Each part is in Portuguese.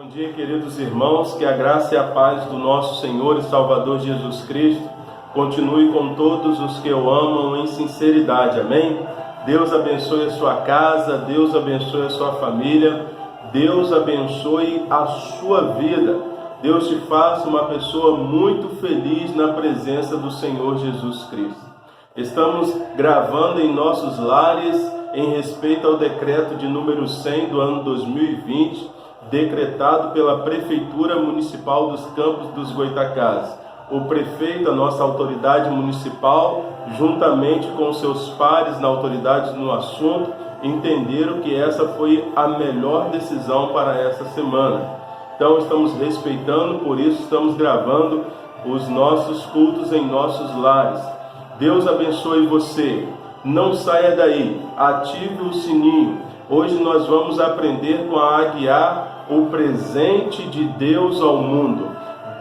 Bom dia, queridos irmãos, que a graça e a paz do nosso Senhor e Salvador Jesus Cristo continue com todos os que o amam em sinceridade, amém? Deus abençoe a sua casa, Deus abençoe a sua família, Deus abençoe a sua vida, Deus te faça uma pessoa muito feliz na presença do Senhor Jesus Cristo. Estamos gravando em nossos lares em respeito ao decreto de número 100 do ano 2020, decretado pela Prefeitura Municipal dos Campos dos Goitacazes. O prefeito, a nossa autoridade municipal, juntamente com seus pares na autoridade no assunto, entenderam que essa foi a melhor decisão para essa semana. Então estamos respeitando, por isso estamos gravando os nossos cultos em nossos lares. Deus abençoe você. Não saia daí, ative o sininho. Hoje nós vamos aprender com a Aguiar o presente de Deus ao mundo.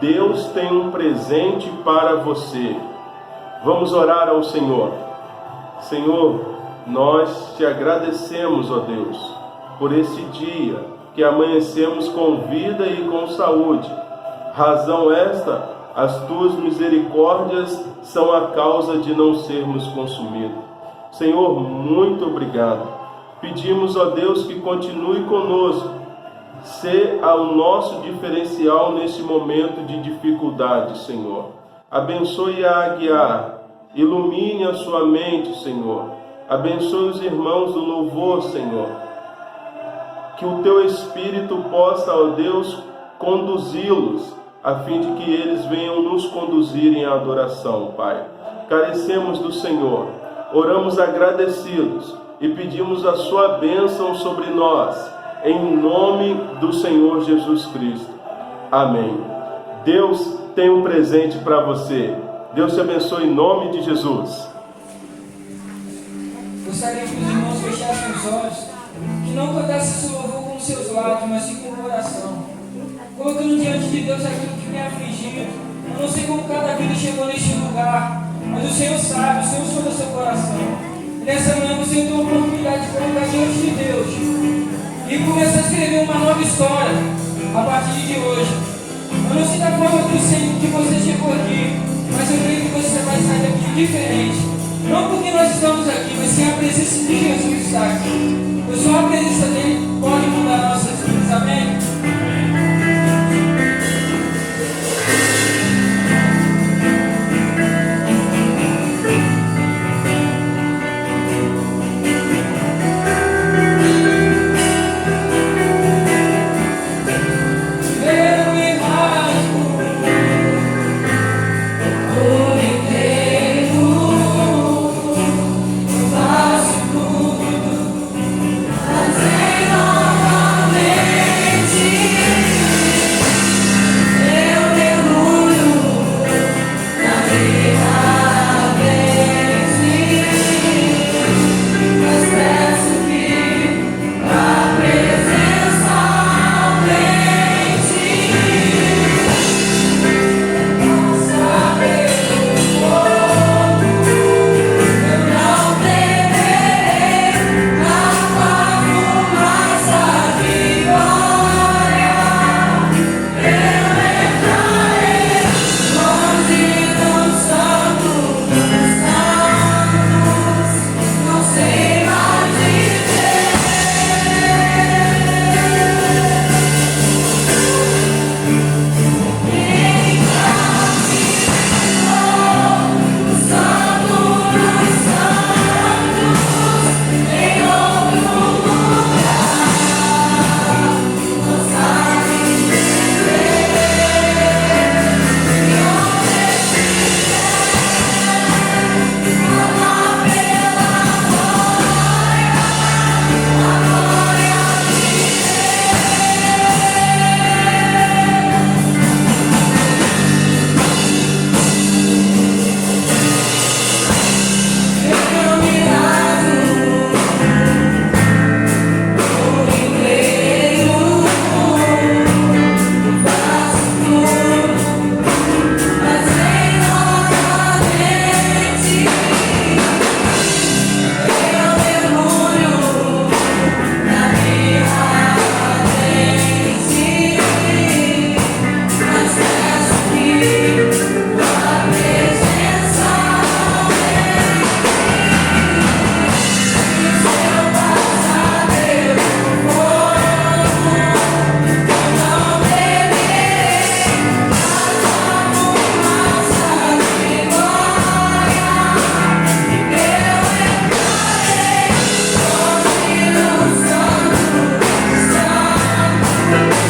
Deus tem um presente para você. Vamos orar ao Senhor. Senhor, nós te agradecemos, ó Deus, por esse dia que amanhecemos com vida e com saúde. Razão esta, as tuas misericórdias são a causa de não sermos consumidos. Senhor, muito obrigado. Pedimos, ó Deus, que continue conosco. Ser o nosso diferencial nesse momento de dificuldade, Senhor. Abençoe a Aguiar, ilumine a sua mente, Senhor. Abençoe os irmãos do louvor, Senhor. Que o teu Espírito possa, ó Deus, conduzi-los, a fim de que eles venham nos conduzir em adoração, Pai. Carecemos do Senhor, oramos agradecidos e pedimos a sua bênção sobre nós, em nome do Senhor Jesus Cristo. Amém. Deus tem um presente para você. Deus te abençoe em nome de Jesus. Gostaria que os irmãos fechassem os olhos, que não cantasse esse louvor com seus lábios, mas sim com o coração, colocando diante de Deus aquilo que me afligiu. Eu não sei como cada vida chegou neste lugar, mas o Senhor sabe, o Senhor sonda o seu coração. E nessa manhã você tem a oportunidade de colocar diante de Deus e começar a escrever uma nova história a partir de hoje. Eu não sei da forma que você chegou aqui, mas eu creio que você vai sair daqui diferente. Não porque nós estamos aqui, mas sim a presença de Jesus está aqui. Pois só a presença dele pode mudar nossas vidas. Amém? Novamente Amém.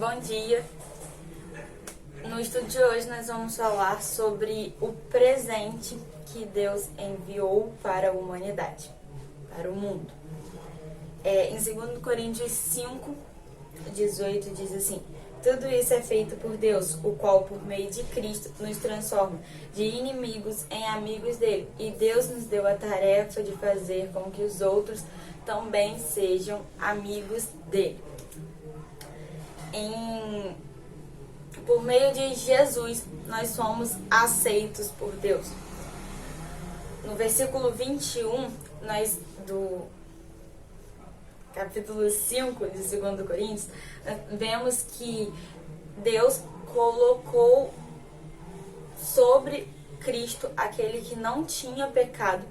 Bom dia! No estudo de hoje nós vamos falar sobre o presente que Deus enviou para a humanidade, para o mundo. Em 2 Coríntios 5, 18 diz assim: tudo isso é feito por Deus, o qual por meio de Cristo nos transforma de inimigos em amigos dele. E Deus nos deu a tarefa de fazer com que os outros também sejam amigos dele. Por meio de Jesus, nós somos aceitos por Deus. No versículo 21, do capítulo 5 de 2 Coríntios, vemos que Deus colocou sobre Cristo, aquele que não tinha pecado,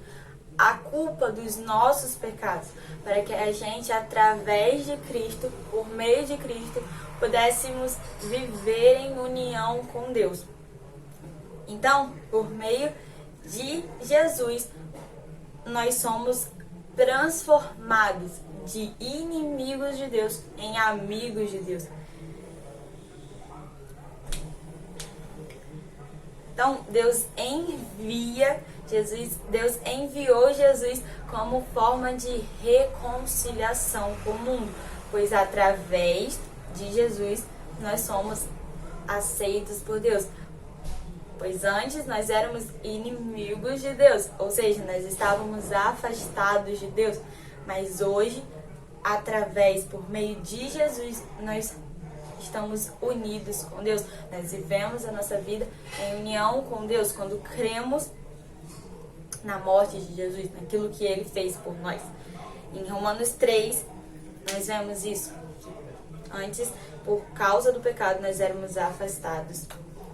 a culpa dos nossos pecados, para que a gente, através de Cristo, por meio de Cristo, pudéssemos viver em união com Deus. Então, por meio de Jesus, nós somos transformados de inimigos de Deus em amigos de Deus. Então, Deus enviou Jesus como forma de reconciliação com o mundo, pois através de Jesus nós somos aceitos por Deus. Pois antes nós éramos inimigos de Deus, ou seja, nós estávamos afastados de Deus, mas hoje, por meio de Jesus, nós estamos unidos com Deus. Nós vivemos a nossa vida em união com Deus quando cremos na morte de Jesus, naquilo que Ele fez por nós. Em Romanos 3, nós vemos isso. Antes, por causa do pecado, nós éramos afastados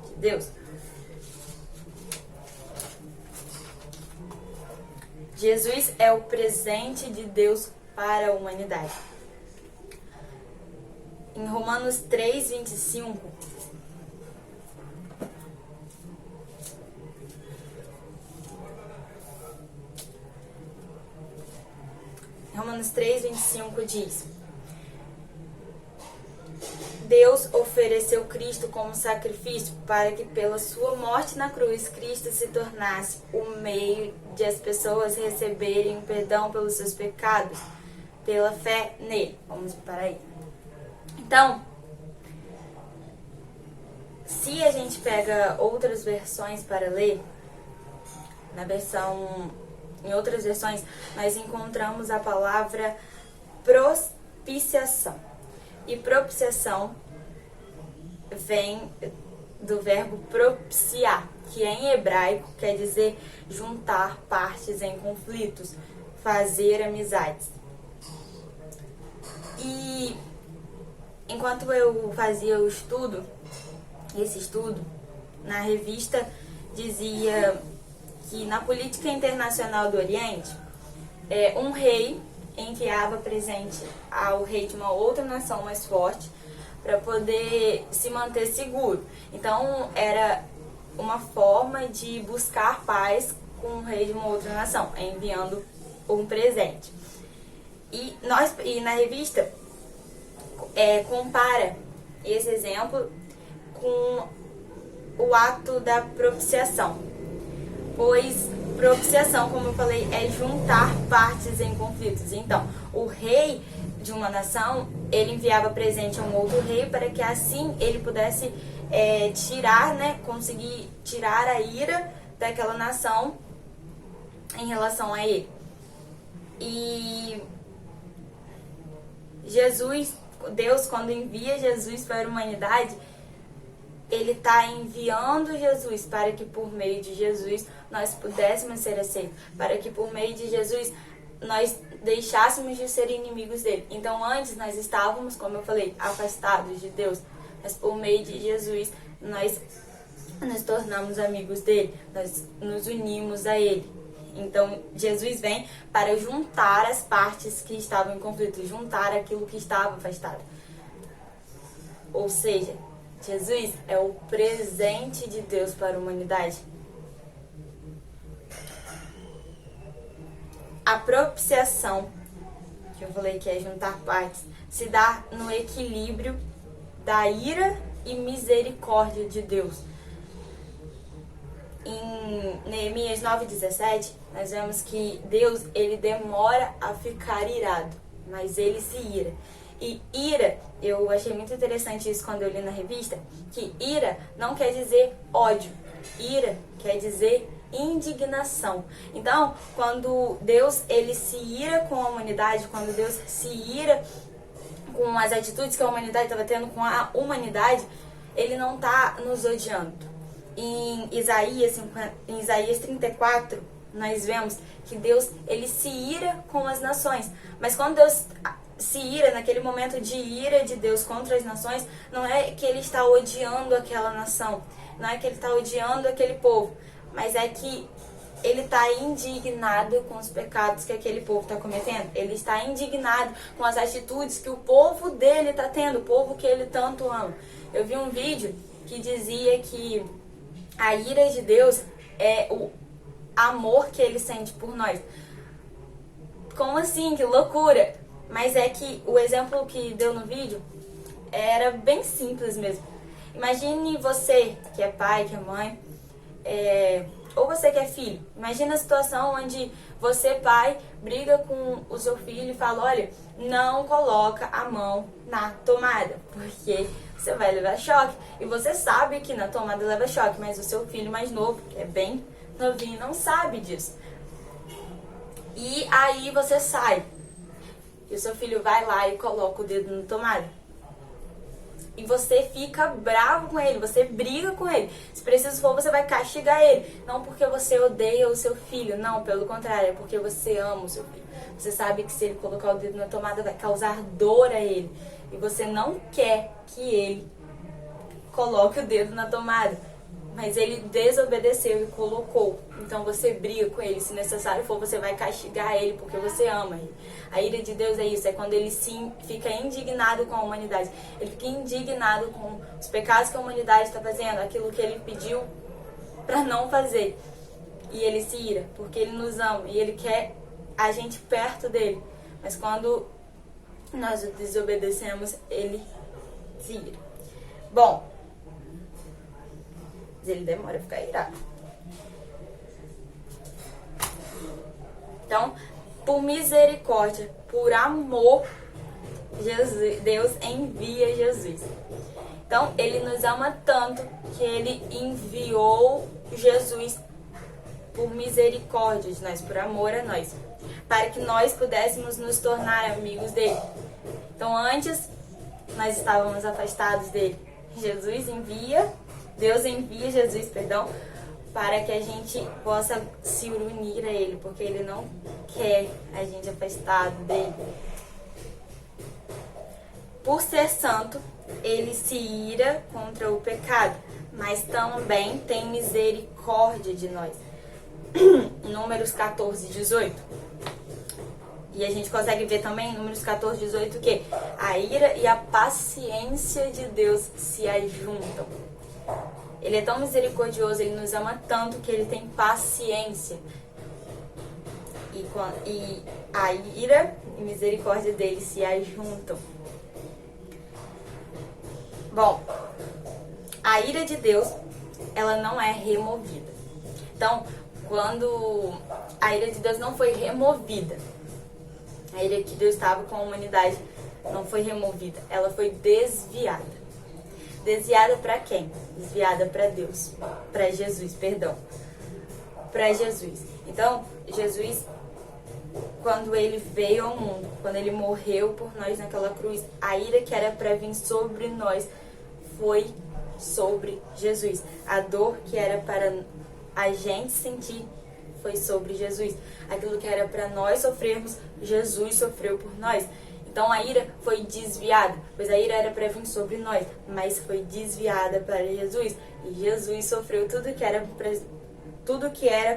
de Deus. Jesus é o presente de Deus para a humanidade. Em Romanos 3, 25, diz: Deus ofereceu Cristo como sacrifício para que pela sua morte na cruz Cristo se tornasse o meio de as pessoas receberem o perdão pelos seus pecados pela fé nele. Vamos parar aí. Então, se a gente pega outras versões para ler, em outras versões, nós encontramos a palavra propiciação. E propiciação vem do verbo propiciar, que em hebraico quer dizer juntar partes em conflitos, fazer amizades. E enquanto eu fazia esse estudo, na revista dizia que na política internacional do Oriente, um rei enviava presente ao rei de uma outra nação mais forte para poder se manter seguro. Então, era uma forma de buscar paz com o rei de uma outra nação, enviando um presente. E na revista compara esse exemplo com o ato da propiciação, pois propiciação, como eu falei, é juntar partes em conflitos. Então, o rei de uma nação, ele enviava presente a um outro rei para que assim ele pudesse conseguir tirar a ira daquela nação em relação a ele. E Deus, quando envia Jesus para a humanidade, Ele está enviando Jesus para que por meio de Jesus nós pudéssemos ser aceitos, para que por meio de Jesus nós deixássemos de ser inimigos dele. Então antes nós estávamos, como eu falei, afastados de Deus, mas por meio de Jesus nós nos tornamos amigos dele, nós nos unimos a ele. Então Jesus vem para juntar as partes que estavam em conflito, juntar aquilo que estava afastado. Ou seja, Jesus é o presente de Deus para a humanidade. A propiciação, que eu falei que é juntar partes, se dá no equilíbrio da ira e misericórdia de Deus. Em Neemias 9:17, nós vemos que Deus, ele demora a ficar irado, mas ele se ira. E ira, eu achei muito interessante isso quando eu li na revista, que ira não quer dizer ódio, ira quer dizer indignação. Então, quando Deus, ele se ira com a humanidade, quando Deus se ira com as atitudes que a humanidade estava tendo com a humanidade, ele não está nos odiando. Em Isaías 34, nós vemos que Deus, ele se ira com as nações. Mas quando Deus se ira, naquele momento de ira de Deus contra as nações, não é que ele está odiando aquela nação, não é que ele está odiando aquele povo, mas é que ele está indignado com os pecados que aquele povo está cometendo. Ele está indignado com as atitudes que o povo dele está tendo, o povo que ele tanto ama. Eu vi um vídeo que dizia que a ira de Deus é o amor que ele sente por nós. Como assim? Que loucura! Mas é que o exemplo que deu no vídeo era bem simples mesmo. Imagine você que é pai, que é mãe, ou você que é filho. Imagina a situação onde você, pai, briga com o seu filho e fala: olha, não coloca a mão na tomada, porque você vai levar choque. E você sabe que na tomada leva choque, mas o seu filho mais novo, que é bem novinho, não sabe disso. E aí você sai. E o seu filho vai lá e coloca o dedo na tomada. E você fica bravo com ele, você briga com ele. Se preciso for, você vai castigar ele. Não porque você odeia o seu filho, não, pelo contrário, é porque você ama o seu filho. Você sabe que se ele colocar o dedo na tomada vai causar dor a ele. E você não quer que ele coloque o dedo na tomada. Mas ele desobedeceu e colocou. Então você briga com ele. Se necessário for, você vai castigar ele porque você ama ele. A ira de Deus é isso. É quando ele fica indignado com a humanidade. Ele fica indignado com os pecados que a humanidade está fazendo. Aquilo que ele pediu para não fazer. E ele se ira porque ele nos ama. E ele quer a gente perto dele. Mas quando nós o desobedecemos, ele se ira. Bom, ele demora a ficar irado. Então, por misericórdia, por amor, Deus envia Jesus. Então, ele nos ama tanto que ele enviou Jesus por misericórdia de nós, por amor a nós, para que nós pudéssemos nos tornar amigos dele. Então, antes, nós estávamos afastados dele. Deus envia Jesus, para que a gente possa se unir a ele, porque ele não quer a gente afastado dele. Por ser santo, ele se ira contra o pecado, mas também tem misericórdia de nós. Números 14:18. E a gente consegue ver também em Números 14:18 que a ira e a paciência de Deus se ajuntam. Ele é tão misericordioso, ele nos ama tanto que ele tem paciência. E a ira e misericórdia dele se ajuntam. Bom, a ira de Deus, ela não é removida. Então, quando a ira de Deus não foi removida, a ira que Deus estava com a humanidade não foi removida, ela foi desviada. Desviada para quem? Desviada para Deus, para Jesus, para Jesus. Então, Jesus, quando ele veio ao mundo, quando ele morreu por nós naquela cruz, a ira que era para vir sobre nós foi sobre Jesus. A dor que era para a gente sentir foi sobre Jesus. Aquilo que era para nós sofrermos, Jesus sofreu por nós. Então a ira foi desviada, pois a ira era para vir sobre nós, mas foi desviada para Jesus. E Jesus sofreu tudo que era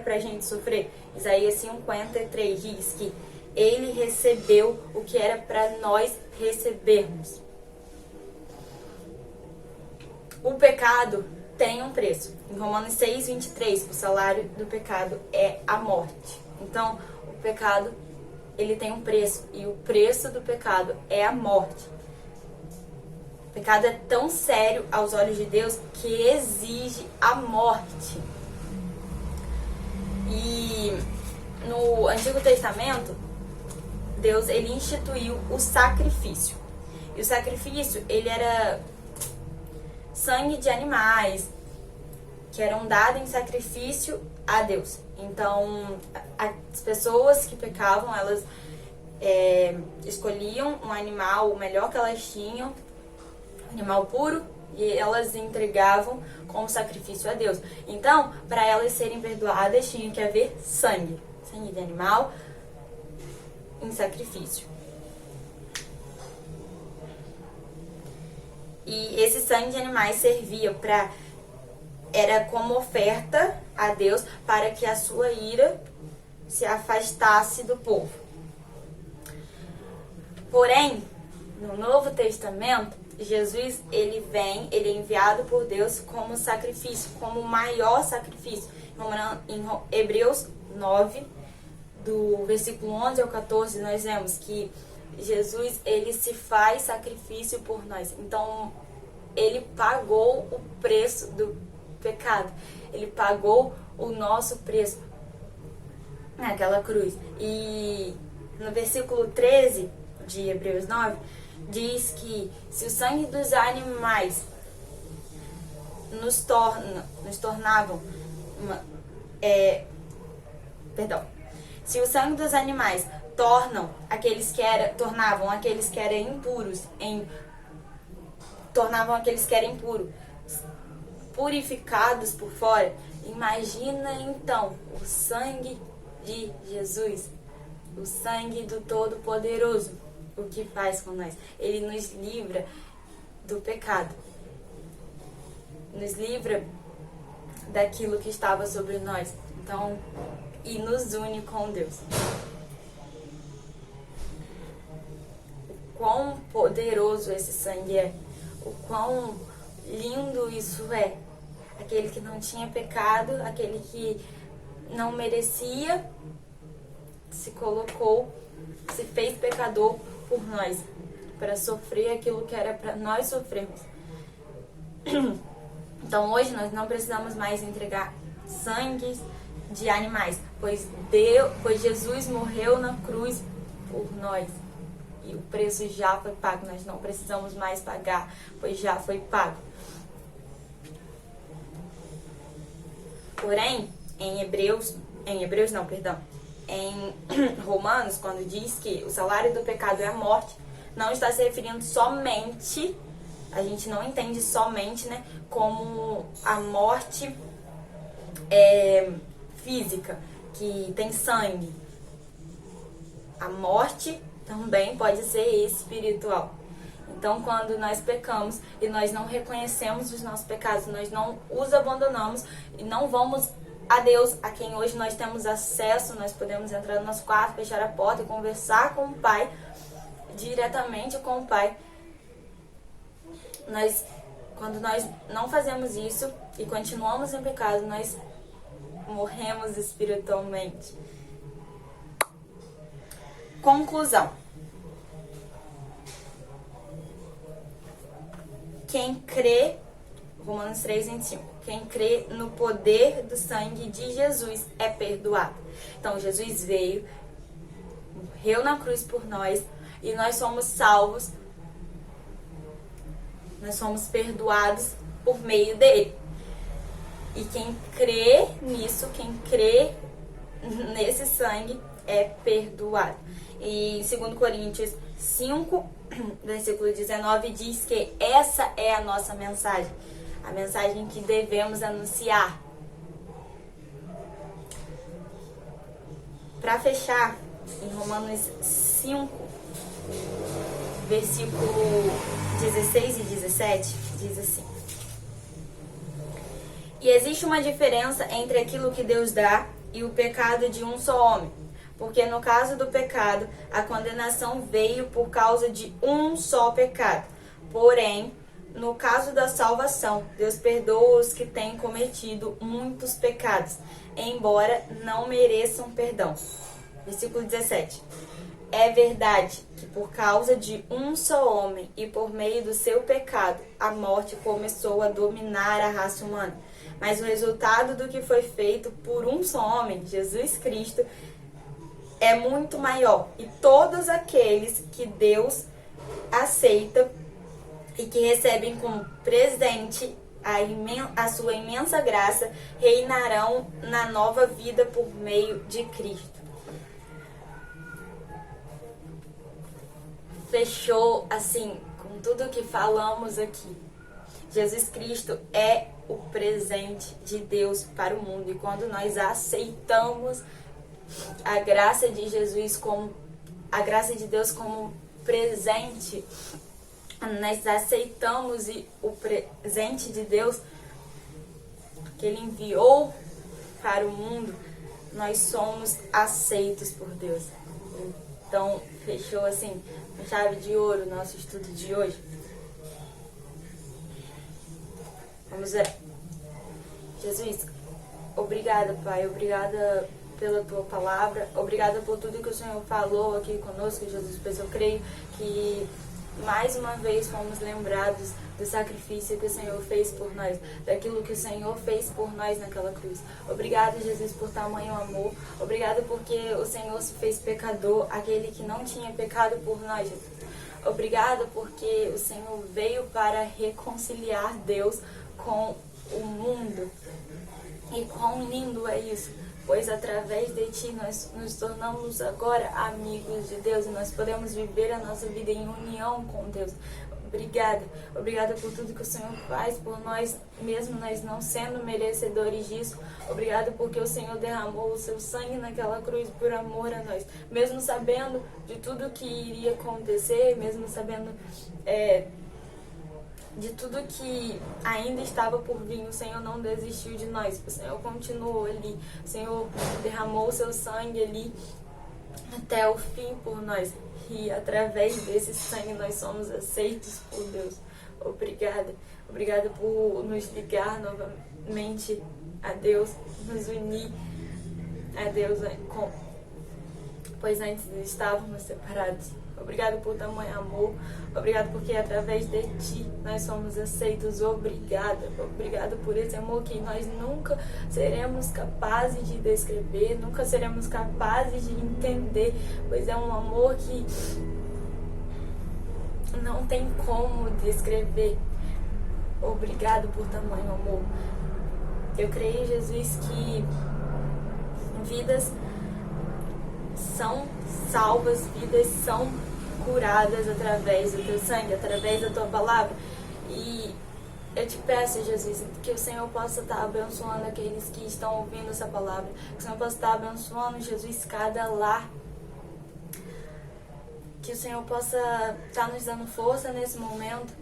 para a gente sofrer. Isaías 53 diz que ele recebeu o que era para nós recebermos. O pecado tem um preço. Em Romanos 6:23, o salário do pecado é a morte. Então, o pecado, ele tem um preço, e o preço do pecado é a morte. O pecado é tão sério aos olhos de Deus que exige a morte. E no Antigo Testamento, Deus ele instituiu o sacrifício. E o sacrifício, ele era sangue de animais que eram dados em sacrifício a Deus. Então, as pessoas que pecavam, elas escolhiam um animal, o melhor que elas tinham, animal puro, e elas entregavam como sacrifício a Deus. Então, para elas serem perdoadas, tinha que haver sangue de animal em sacrifício. E esse sangue de animais servia era como oferta a Deus para que a sua ira se afastasse do povo. Porém, no Novo Testamento, Jesus, ele é enviado por Deus como sacrifício, como o maior sacrifício. Em Hebreus 9, do versículo 11 ao 14, nós vemos que Jesus, ele se faz sacrifício por nós. Então, ele pagou o preço do pecado. Ele pagou o nosso preço naquela cruz. E no versículo 13 de Hebreus 9, diz que se o sangue dos animais nos tornavam se o sangue dos animais tornavam aqueles que eram impuros purificados por fora, imagina então o sangue de Jesus, o sangue do Todo-Poderoso, o que faz com nós. Ele nos livra do pecado, nos livra daquilo que estava sobre nós, então, e nos une com Deus. O quão poderoso esse sangue é, o quão lindo isso é. Aquele que não tinha pecado, aquele que não merecia, se colocou, se fez pecador por nós, para sofrer aquilo que era para nós sofrermos. Então hoje nós não precisamos mais entregar sangue de animais, pois Jesus morreu na cruz por nós. E o preço já foi pago, nós não precisamos mais pagar, pois já foi pago. Porém, em Romanos, quando diz que o salário do pecado é a morte, não está se referindo somente, a gente não entende somente, né, como a morte física, que tem sangue. A morte também pode ser espiritual. Então, quando nós pecamos e nós não reconhecemos os nossos pecados, nós não os abandonamos e não vamos a Deus, a quem hoje nós temos acesso, nós podemos entrar no nosso quarto, fechar a porta e conversar com o Pai, diretamente com o Pai. Quando nós não fazemos isso e continuamos em pecado, nós morremos espiritualmente. Conclusão. Quem crê, Romanos 3:25, quem crê no poder do sangue de Jesus é perdoado. Então, Jesus veio, morreu na cruz por nós e nós somos salvos, nós somos perdoados por meio dele. E quem crê nisso, quem crê nesse sangue é perdoado. E 2 Coríntios 5, versículo 19, diz que essa é a nossa mensagem, a mensagem que devemos anunciar. Para fechar, em Romanos 5, versículo 16 e 17, diz assim: E existe uma diferença entre aquilo que Deus dá e o pecado de um só homem. Porque no caso do pecado, a condenação veio por causa de um só pecado. Porém, no caso da salvação, Deus perdoa os que têm cometido muitos pecados, embora não mereçam perdão. Versículo 17. É verdade que por causa de um só homem e por meio do seu pecado, a morte começou a dominar a raça humana. Mas o resultado do que foi feito por um só homem, Jesus Cristo, é muito maior. E todos aqueles que Deus aceita e que recebem como presente a sua imensa graça, reinarão na nova vida por meio de Cristo. Fechou assim com tudo que falamos aqui. Jesus Cristo é o presente de Deus para o mundo. E quando nós aceitamos a graça de Jesus como a graça de Deus como presente, nós aceitamos o presente de Deus que Ele enviou para o mundo, nós somos aceitos por Deus. Então, fechou assim, com chave de ouro, o nosso estudo de hoje. Vamos ver. Jesus, obrigada, Pai, obrigada pela Tua palavra, obrigada por tudo que o Senhor falou aqui conosco, Jesus, pois eu creio que mais uma vez fomos lembrados do sacrifício que o Senhor fez por nós, daquilo que o Senhor fez por nós naquela cruz. Obrigado, Jesus, por tamanho amor. Obrigado porque o Senhor se fez pecador, aquele que não tinha pecado por nós, Jesus. Obrigado porque o Senhor veio para reconciliar Deus com o mundo. E quão lindo é isso, pois através de Ti nós nos tornamos agora amigos de Deus e nós podemos viver a nossa vida em união com Deus. Obrigada, obrigada por tudo que o Senhor faz por nós, mesmo nós não sendo merecedores disso. Obrigada porque o Senhor derramou o seu sangue naquela cruz por amor a nós, mesmo sabendo de tudo que iria acontecer, mesmo sabendo de tudo que ainda estava por vir. O Senhor não desistiu de nós, o Senhor continuou ali, o Senhor derramou o seu sangue ali até o fim por nós, e através desse sangue nós somos aceitos por Deus. Obrigada, obrigada por nos ligar novamente a Deus, nos unir a Deus, pois antes estávamos separados. Obrigado por tamanho amor, obrigado porque através de Ti nós somos aceitos. Obrigada, obrigado por esse amor que nós nunca seremos capazes de descrever, nunca seremos capazes de entender, pois é um amor que não tem como descrever. Obrigado por tamanho amor. Eu creio, Jesus, que vidas são salvas, vidas são curadas através do Teu sangue, através da Tua palavra. E eu te peço, Jesus, que o Senhor possa estar abençoando aqueles que estão ouvindo essa palavra, que o Senhor possa estar abençoando, Jesus, cada lar, que o Senhor possa estar nos dando força nesse momento,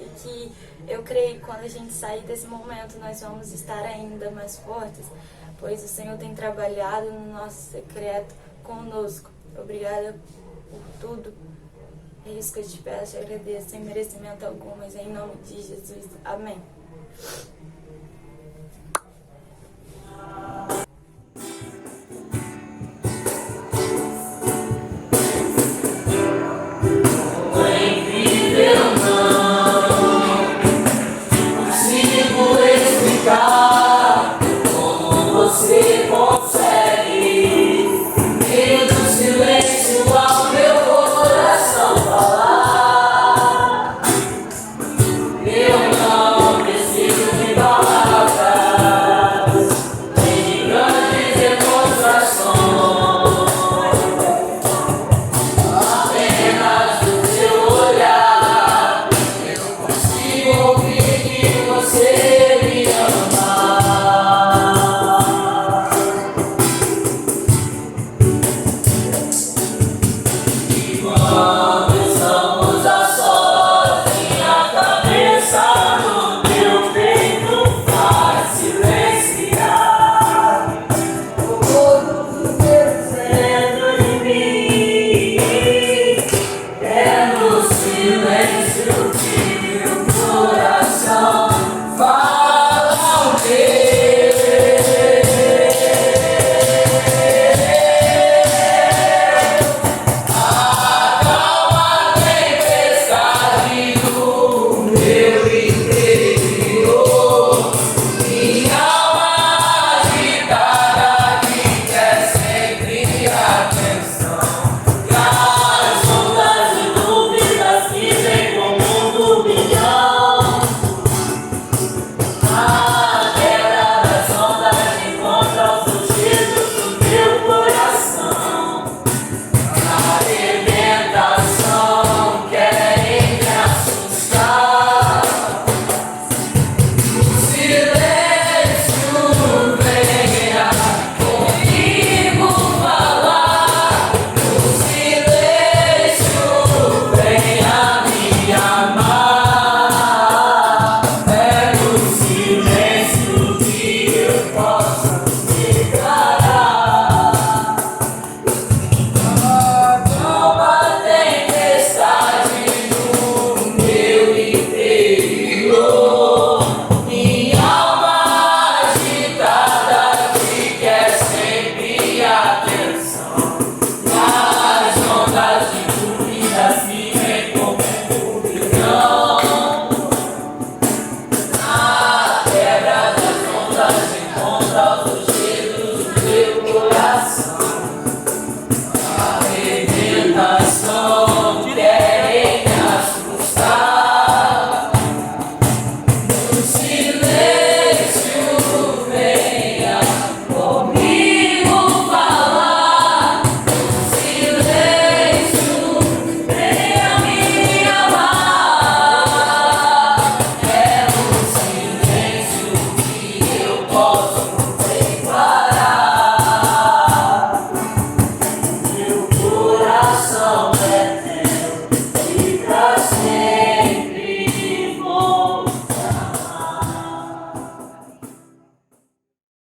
e que eu creio que quando a gente sair desse momento nós vamos estar ainda mais fortes, pois o Senhor tem trabalhado no nosso secreto conosco. Obrigada por tudo. É isso que eu te peço, eu agradeço sem merecimento algum, mas em nome de Jesus. Amém.